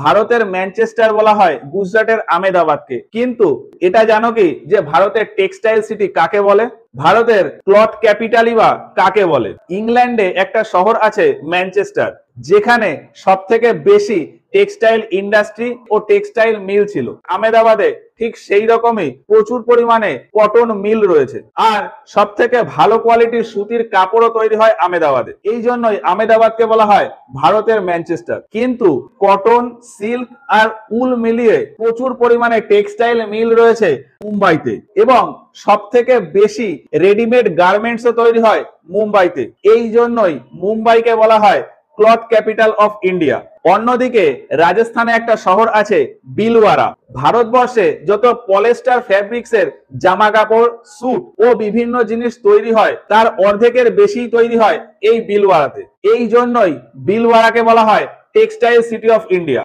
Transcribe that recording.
ভারতের ম্যানচেস্টার বলা হয় গুজরাটের আমেদাবাদকে। কিন্তু এটা জানো কি যে ভারতের টেক্সটাইল সিটি কাকে বলে? ভারতের ক্লথ ক্যাপিটালই বা কাকে বলে? ইংল্যান্ডে একটা শহর আছে ম্যানচেস্টার, যেখানে সব থেকে বেশি টেক্সটাইল ইন্ডাস্ট্রি ও টেক্সটাইল মিল ছিল। আমেদাবাদে ঠিক সেই রকমই প্রচুর পরিমাণে কটন মিল রয়েছে, আর সব থেকে ভালো কোয়ালিটির সুতির কাপড়ও তৈরি হয় আমেদাবাদে। এই জন্যই আমেদাবাদকে বলা হয় ভারতের ম্যানচেস্টার। কিন্তু কটন, সিল্ক আর উল মিলিয়ে প্রচুর পরিমাণে টেক্সটাইল মিল রয়েছে মুম্বাইতে, এবং সব থেকে বেশি রেডিমেড গার্মেন্টসও তৈরি হয় মুম্বাইতে। এই জন্যই মুম্বাইকে বলা হয় ক্লথ ক্যাপিটাল অফ ইন্ডিয়া। অন্যদিকে রাজস্থানে একটা শহর আছে বিলওয়ারা। ভারতবর্ষে যত পলিস্টার ফ্যাব্রিক্সের জামা কাপড়, স্যুট ও বিভিন্ন জিনিস তৈরি হয় তার অর্ধেকের বেশি তৈরি হয় এই বিলওয়ারাতে। এই জন্যই বিলওয়ারাকে বলা হয় টেক্সটাইল সিটি অফ ইন্ডিয়া।